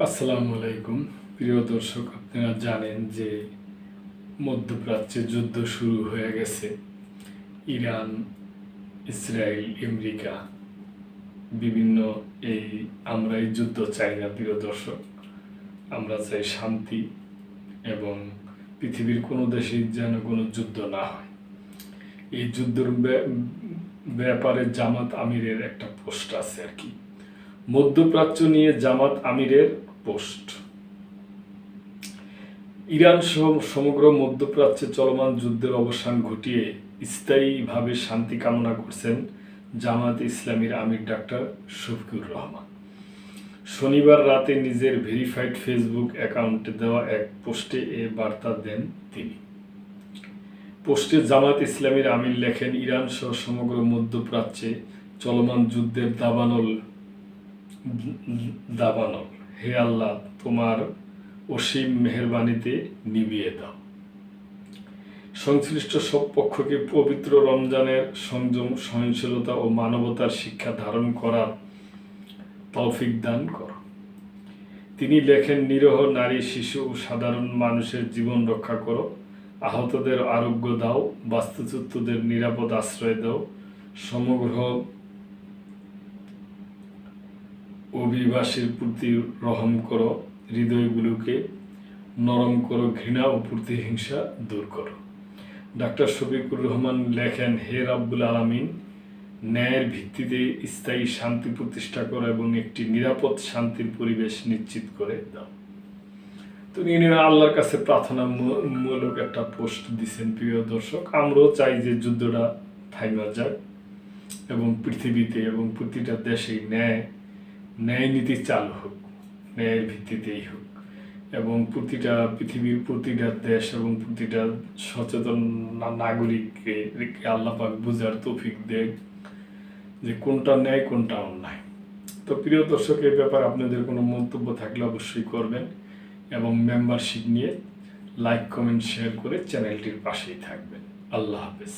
আসসালামু আলাইকুম প্রিয় দর্শক, আপনারা জানেন যে মধ্যপ্রাচ্যে যুদ্ধ শুরু হয়ে গেছে। ইরান, ইসরায়েল, আমেরিকা বিভিন্ন আমরা এই যুদ্ধ চাই না প্রিয় দর্শক। আমরা চাই শান্তি এবং পৃথিবীর কোনো দেশে যেন কোনো যুদ্ধ না হয়। এই যুদ্ধের ব্যাপারে জামাত আমিরের একটা পোস্ট আছে আর কি। মধ্যপ্রাচ্য নিয়ে জামাত আমিরের পোস্ট। ইরান সহ সমগ্র মধ্যপ্রাচ্যে চলমান যুদ্ধের অবসান ঘটিয়ে স্থায়ীভাবে শান্তি কামনা করছেন জামাত ইসলামীর আমির ডাক্তার শফিকুর রহমান। শনিবার রাতে নিজের ভেরিফাইড ফেসবুক অ্যাকাউন্টে দেওয়া এক পোস্টে এ বার্তা দেন তিনি। পোস্টে জামাত ইসলামীর আমির লেখেন, ইরান সহ সমগ্র মধ্যপ্রাচ্যে চলমান যুদ্ধের দাবানল হে আল্লাহ, তোমার অসীম মেহেরবানিতে নিভিয়ে দাও। সংশ্লিষ্ট সব পক্ষকে পবিত্র রমজানের সংযম, সহনশীলতা ও মানবতার শিক্ষা ধারণ করার তৌফিক দান করো। তিনি লেখেন, নিরীহ নারী, শিশু ও সাধারণ মানুষের জীবন রক্ষা করো, আহতদের আরোগ্য দাও, বাস্তুচ্যুতদের নিরাপদ আশ্রয় দাও, সমগ্র অভিবাসীর প্রতি রহম করো, হৃদয়গুলোকে নরম করো, ঘৃণা ও প্রতিহিংসা দূর করো। ডাক্তার শফিকুর রহমান লেখেন, হে রাব্বুল আলামিন, ন্যায়ের ভিত্তিতে স্থায়ী শান্তি প্রতিষ্ঠা করো এবং একটি নিরাপদ শান্তির পরিবেশ নিশ্চিত করে দাও। তো ইনি আল্লাহর কাছে প্রার্থনামূলক একটা পোস্ট দিচ্ছেন প্রিয় দর্শক। আমরাও চাই যে যুদ্ধটা থাইমা যাক এবং পৃথিবীতে এবং প্রতিটা দেশেই ন্যায় নীতি চালু হোক, ন্যায়ের ভিত্তিতেই হোক এবং পৃথিবীর প্রতিটা দেশ এবং প্রতিটা সচেতন নাগরিককে আল্লাহ পাক বুঝার তৌফিক দেয় যে কোনটা ন্যায় কোনটা অন্যায়। তো প্রিয় দর্শক, এই ব্যাপারে আপনাদের কোনো মন্তব্য থাকলে অবশ্যই করবেন এবং মেম্বারশিপ নিয়ে লাইক, কমেন্ট, শেয়ার করে চ্যানেলটির পাশেই থাকবেন। আল্লাহ হাফেজ।